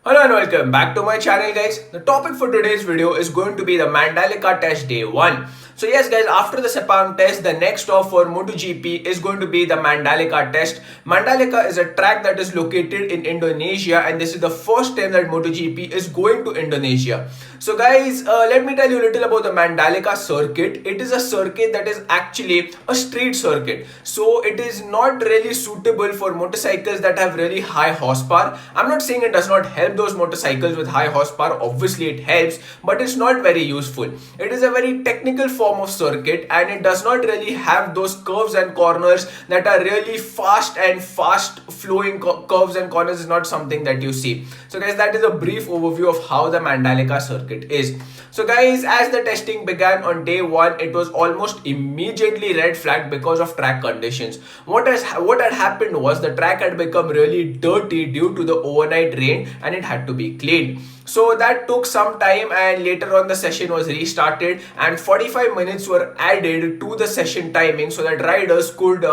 Hello and welcome back to my channel, guys. The topic for today's video is going to be the Mandalika test day 1. So yes guys, after the Sepang test, the next stop for MotoGP is going to be the Mandalika test. Mandalika is a track that is located in Indonesia, and this is the first time that MotoGP is going to Indonesia. So guys, let me tell you a little about the Mandalika circuit. It is a circuit that is actually a street circuit. So it is not really suitable for motorcycles that have really high horsepower. I'm not saying it does not help those motorcycles with high horsepower. Obviously it helps, but it's not very useful. It is a very technical form of circuit, and it does not really have those curves and corners that are really fast, and fast flowing curves and corners is not something that you see. So guys, that is a brief overview of how the Mandalika circuit is. So guys, as the testing began on day 1, it was almost immediately red flagged because of track conditions. What had happened was the track had become really dirty due to the overnight rain, and it had to be cleaned. So that took some time, and later on the session was restarted, and 45 minutes were added to the session timing so that riders could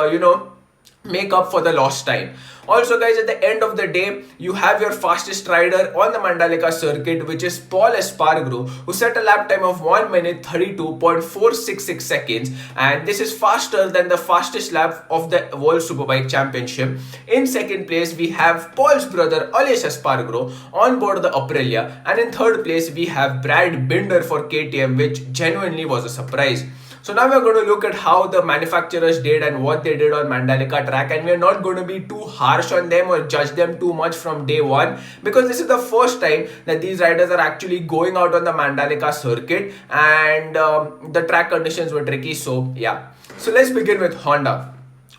make up for the lost time. Also guys, at the end of the day, you have your fastest rider on the Mandalika circuit, which is Paul Espargaro, who set a lap time of 1 minute 32.466 seconds, and this is faster than the fastest lap of the World Superbike Championship. In second place, we have Paul's brother Alex Espargaro on board the Aprilia, and in third place, we have Brad Binder for KTM, which genuinely was a surprise. So now we're going to look at how the manufacturers did and what they did on Mandalika track, and we're not going to be too harsh on them or judge them too much from day 1, because this is the first time that these riders are actually going out on the Mandalika circuit, and the track conditions were tricky. So yeah, so let's begin with Honda.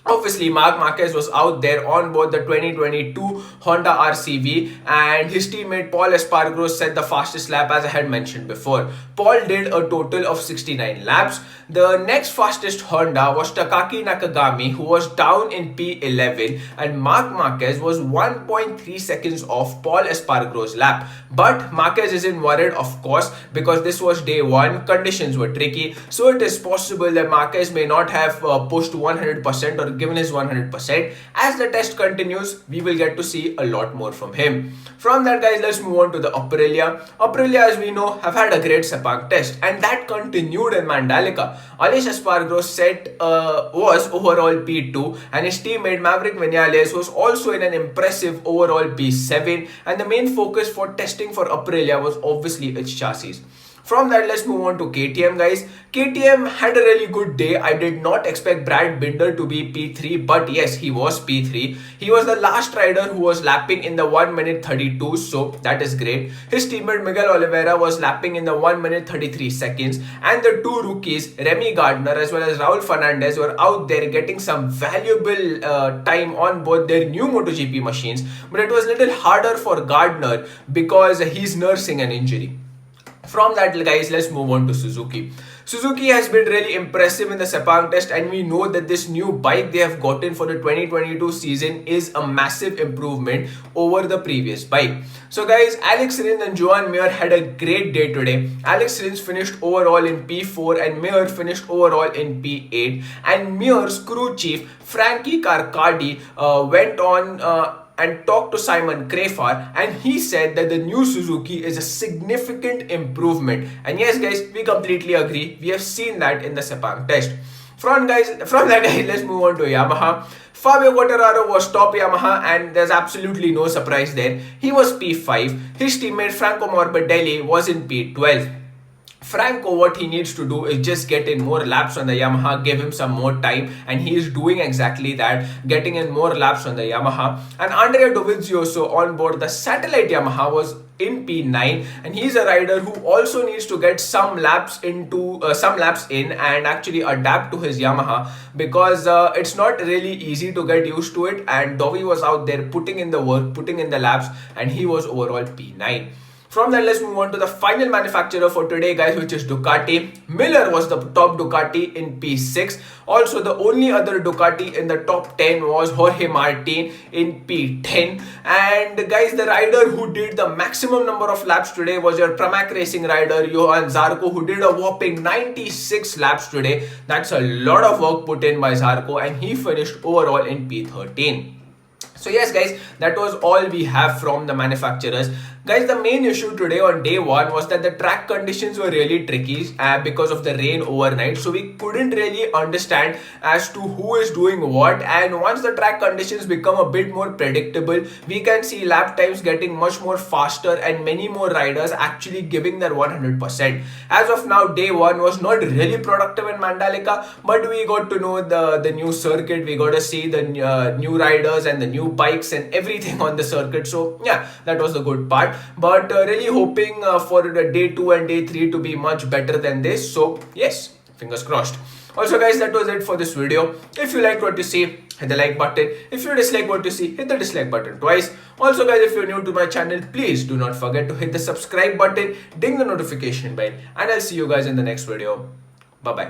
Obviously, Marc Marquez was out there on board the 2022 Honda RCV, and his teammate Paul Espargaro set the fastest lap, as I had mentioned before. Paul did a total of 69 laps. The next fastest Honda was Takaki Nakagami, who was down in P11, and Marc Marquez was 1.3 seconds off Paul Espargaro's lap. But Marquez isn't worried, of course, because this was day 1, conditions were tricky, so it is possible that Marquez may not have pushed 100% or given his 100%. As the test continues, we will get to see a lot more from him. From that guys, let's move on to the Aprilia. Aprilia, as we know, have had a great Sepang test, and that continued in Mandalika. Alex Espargaro was overall P2, and his teammate Maverick Vinales was also in an impressive overall P7, and the main focus for testing for Aprilia was obviously its chassis. From that, let's move on to KTM guys. KTM had a really good day. I did not expect Brad Binder to be P3, but yes, he was P3. He was the last rider who was lapping in the 1 minute 32, so that is great. His teammate Miguel Oliveira was lapping in the 1 minute 33 seconds, and the two rookies, Remy Gardner as well as Raul Fernandez, were out there getting some valuable time on board their new MotoGP machines, but it was a little harder for Gardner because he's nursing an injury. From that guys, let's move on to Suzuki. Suzuki has been really impressive in the Sepang test, and we know that this new bike they have gotten for the 2022 season is a massive improvement over the previous bike. So guys, Alex Rins and Joan Mir had a great day today. Alex Rins finished overall in P4 and Mir finished overall in P8, and Mir's crew chief Frankie Carcardi went on and talked to Simon Crafar, and he said that the new Suzuki is a significant improvement. And yes guys, we completely agree. We have seen that in the Sepang test. From that guys, let's move on to Yamaha. Fabio Quartararo was top Yamaha, and there's absolutely no surprise there. He was P5. His teammate Franco Morbidelli was in P12. Franco, what he needs to do is just get in more laps on the Yamaha, give him some more time, and he is doing exactly that, getting in more laps on the Yamaha. And Andrea Dovizioso on board the satellite Yamaha was in P9, and he's a rider who also needs to get some laps in and actually adapt to his Yamaha, because it's not really easy to get used to it, and Dovi was out there putting in the work, putting in the laps, and he was overall P9. From that, let's move on to the final manufacturer for today guys, which is Ducati. Miller was the top Ducati in P6. Also, the only other Ducati in the top 10 was Jorge Martin in P10. And guys, the rider who did the maximum number of laps today was your Pramac Racing rider Johan Zarco, who did a whopping 96 laps today. That's a lot of work put in by Zarco, and he finished overall in P13. So yes guys, that was all we have from the manufacturers. Guys, the main issue today on day one was that the track conditions were really tricky because of the rain overnight. So we couldn't really understand as to who is doing what. And once the track conditions become a bit more predictable, we can see lap times getting much more faster and many more riders actually giving their 100%. As of now, day one was not really productive in Mandalika, but we got to know the new circuit. We got to see the new riders and the new bikes and everything on the circuit. So yeah, that was the good part. But really hoping for the day 2 and day 3 to be much better than this. So yes, fingers crossed. Also guys, that was it for this video. If you liked what you see, hit the like button. If you dislike what you see, hit the dislike button twice. Also guys, if you're new to my channel, please do not forget to hit the subscribe button, ding the notification bell, and I'll see you guys in the next video. Bye bye.